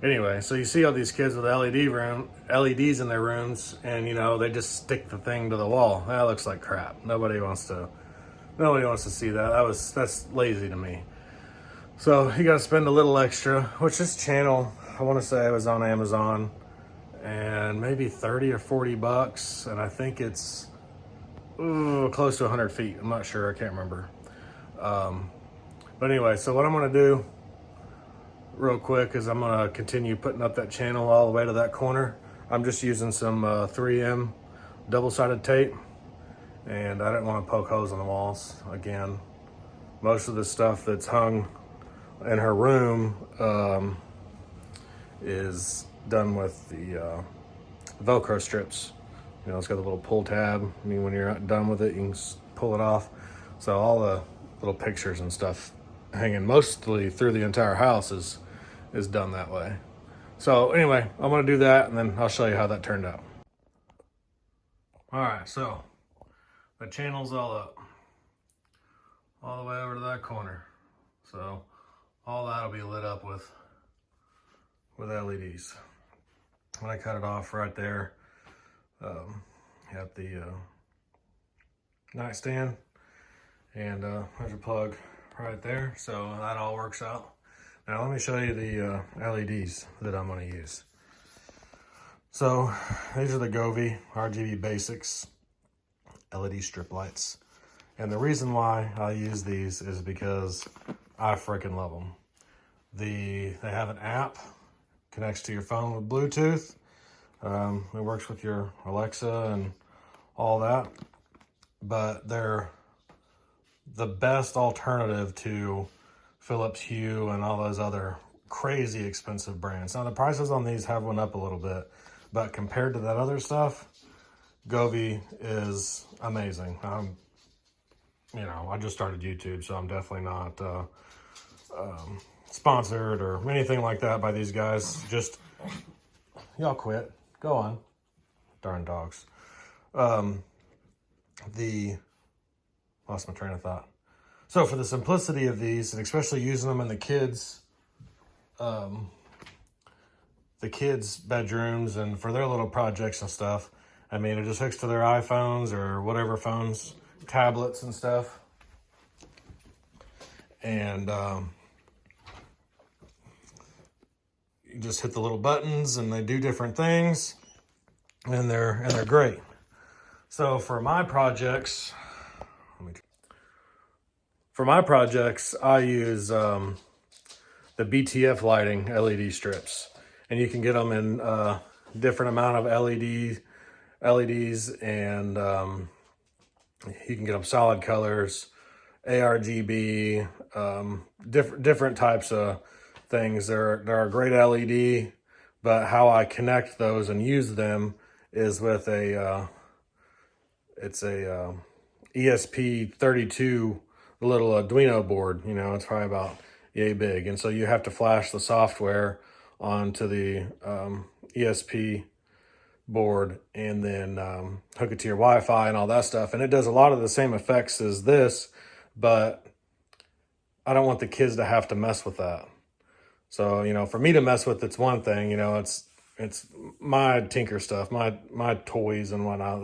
Anyway, so you see all these kids with LEDs in their rooms, and you know, they just stick the thing to the wall. That looks like crap. Nobody wants to see that. That's lazy to me. So you got to spend a little extra, which this channel, I want to say it was on Amazon, and maybe 30 or 40 bucks, and I think it's close to 100 feet. I'm not sure, I can't remember. But anyway, so what I'm going to do real quick is I'm going to continue putting up that channel all the way to that corner. I'm just using some 3M double-sided tape, and I didn't want to poke holes in the walls. Again, most of the stuff that's hung in her room is done with the Velcro strips. You know, it's got a little pull tab. I mean, when you're done with it, you can pull it off. So all the little pictures and stuff hanging mostly through the entire house is done that way. So anyway, I'm gonna do that, and then I'll show you how that turned out. All right, so the channel's all up, all the way over to that corner. So all that'll be lit up with LEDs. When I cut it off right there, have the nightstand, and there's a plug right there, so that all works out. Now let me show you the LEDs that I'm going to use. So these are the Govee RGB Basics LED strip lights, and the reason why I use these is because I freaking love them. They have an app, connects to your phone with Bluetooth. It works with your Alexa and all that, but they're the best alternative to Philips Hue and all those other crazy expensive brands. Now the prices on these have went up a little bit, but compared to that other stuff, Govee is amazing. You know, I just started YouTube, so I'm definitely not sponsored or anything like that by these guys. Just, y'all quit. Go on. Darn dogs. Lost my train of thought. So for the simplicity of these, and especially using them in the kids' bedrooms and for their little projects and stuff, I mean, it just hooks to their iPhones or whatever phones, tablets and stuff. And you just hit the little buttons and they do different things, and they're great. So for my projects, I use the BTF lighting LED strips, and you can get them in different amount of LEDs, and you can get them solid colors, ARGB, different types of things. They're a great LED, but how I connect those and use them is with it's a ESP32 little Arduino board. You know, it's probably about yay big, and so you have to flash the software onto the ESP board and then hook it to your Wi-Fi and all that stuff, and it does a lot of the same effects as this, but I don't want the kids to have to mess with that. So, you know, for me to mess with, it's one thing. You know, it's my tinker stuff, my toys and whatnot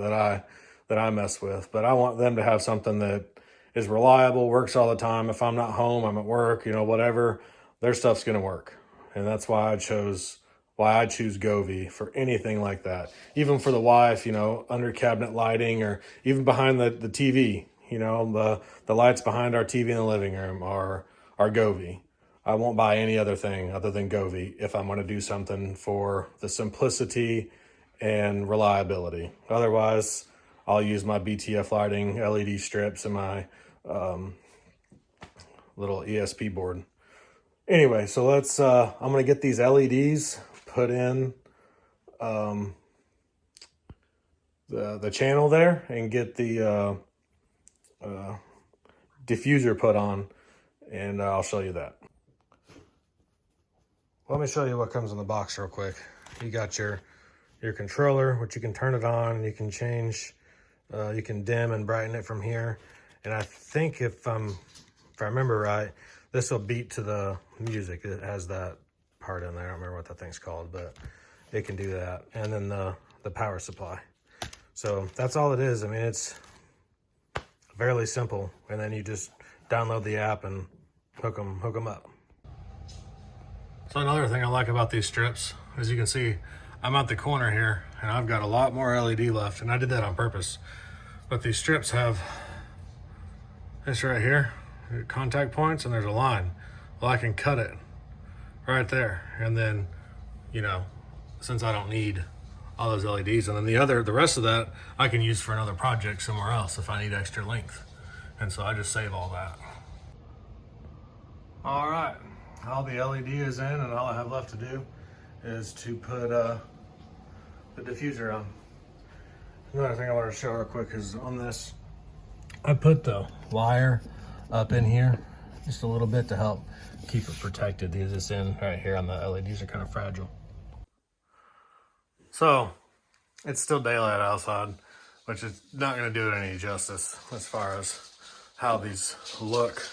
that I mess with, but I want them to have something that is reliable, works all the time. If I'm not home, I'm at work, you know, whatever, their stuff's gonna work. And that's why I choose Govee for anything like that. Even for the wife, you know, under cabinet lighting, or even behind the TV, you know, the lights behind our TV in the living room are Govee. I won't buy any other thing other than Govee if I'm gonna do something for the simplicity and reliability. Otherwise, I'll use my BTF lighting LED strips and my little ESP board. Anyway, so let's, I'm gonna get these LEDs put in the channel there, and get the diffuser put on, and I'll show you that. Let me show you what comes in the box real quick. You got your controller, which you can turn it on, you can change, you can dim and brighten it from here. And I think if I remember right, this will beat to the music. It has that part in there. I don't remember what that thing's called, but it can do that. And then the power supply. So that's all it is. I mean, it's fairly simple. And then you just download the app and hook them up. So another thing I like about these strips, as you can see, I'm at the corner here and I've got a lot more LED left, and I did that on purpose. But these strips have this right here, contact points, and there's a line. Well, I can cut it right there. And then, you know, since I don't need all those LEDs, and then the rest of that I can use for another project somewhere else if I need extra length. And so I just save all that. All right, all the LED is in, and all I have left to do is to put the diffuser on. Another thing I want to show real quick is on this, I put the wire up in here just a little bit to help keep it protected. These is in right here on the LEDs are kind of fragile. So it's still daylight outside, which is not going to do it any justice as far as how these look.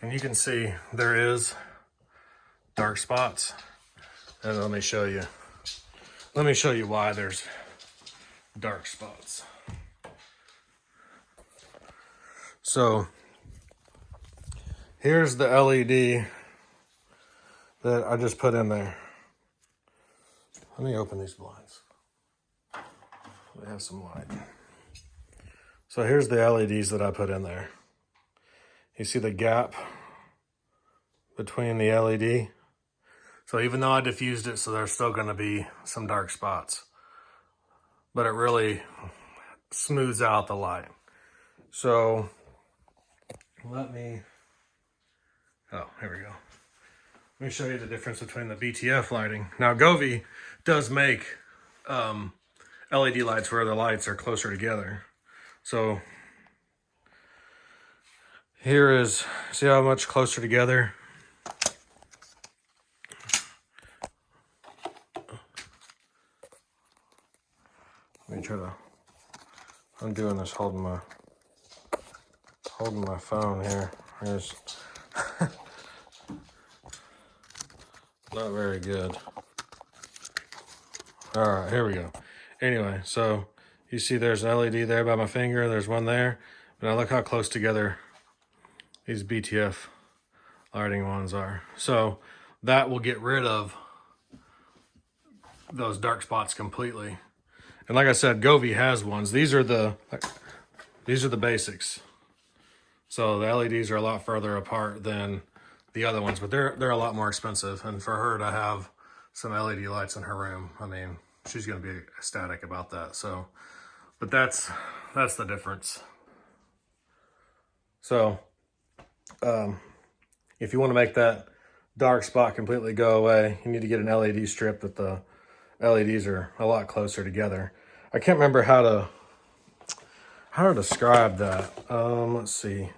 And you can see there is dark spots. And let me show you why there's dark spots. So here's the LED that I just put in there. Let me open these blinds. We have some light. So here's the LEDs that I put in there. You see the gap between the LED? So even though I diffused it, so there's still gonna be some dark spots, but it really smooths out the light. So here we go. Let me show you the difference between the BTF lighting. Now Govee does make LED lights where the lights are closer together. So here is, see how much closer together? Let me try to, I'm doing this holding my phone here. It's not very good. All right, here we go. Anyway, so you see there's an LED there by my finger. There's one there. Now look how close together these BTF lighting ones are. So that will get rid of those dark spots completely. And like I said, Govee has ones. These are the basics. So the LEDs are a lot further apart than the other ones, but they're a lot more expensive. And for her to have some LED lights in her room, I mean, she's gonna be ecstatic about that. So, but that's the difference. So, if you want to make that dark spot completely go away, you need to get an LED strip that the LEDs are a lot closer together. I can't remember how to describe that. Let's see.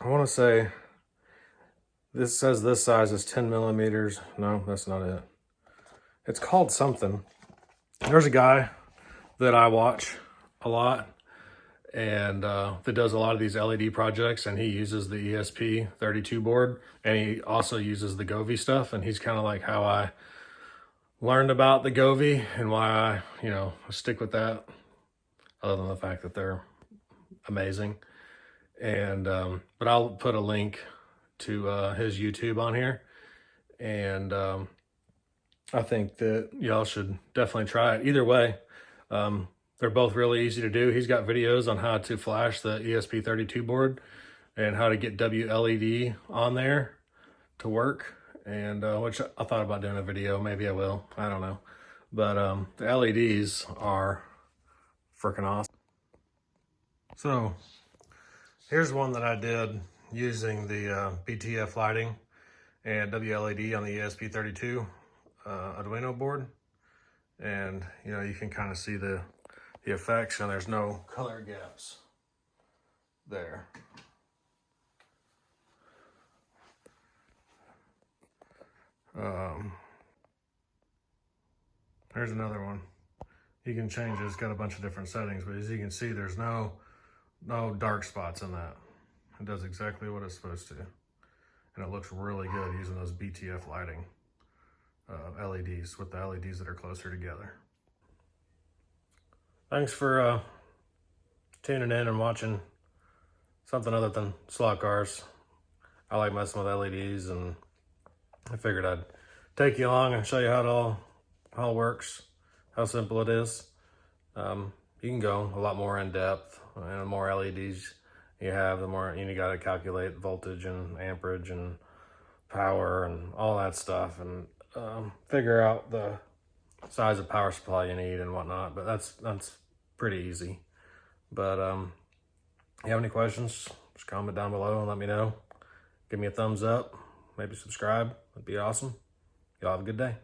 I want to say this says this size is 10 millimeters. No, that's not it. It's called something. There's a guy that I watch a lot, and that does a lot of these LED projects, and he uses the ESP32 board, and he also uses the Govee stuff, and he's kind of like how I learned about the Govee and why I, stick with that, other than the fact that they're amazing. And but I'll put a link to his YouTube on here, and I think that y'all should definitely try it. Either way, they're both really easy to do. He's got videos on how to flash the ESP32 board and how to get WLED on there to work, and which I thought about doing a video. Maybe I will. I don't know. But the LEDs are freaking awesome. So here's one that I did using the BTF lighting and WLED on the ESP32 Arduino board. And, you can kind of see the effects, and there's no color gaps there. Here's another one. You can change it. It's got a bunch of different settings, but as you can see, there's no dark spots in that. It does exactly what it's supposed to. And it looks really good using those BTF lighting LEDs with the LEDs that are closer together. Thanks for tuning in and watching something other than slot cars. I like messing with LEDs, and I figured I'd take you along and show you how it all works, how simple it is. You can go a lot more in depth, and the more LEDs you have, the more you got to calculate voltage and amperage and power and all that stuff, and figure out the size of power supply you need and whatnot. But that's pretty easy. But if you have any questions, just comment down below and let me know. Give me a thumbs up, maybe subscribe. That'd be awesome. Y'all have a good day.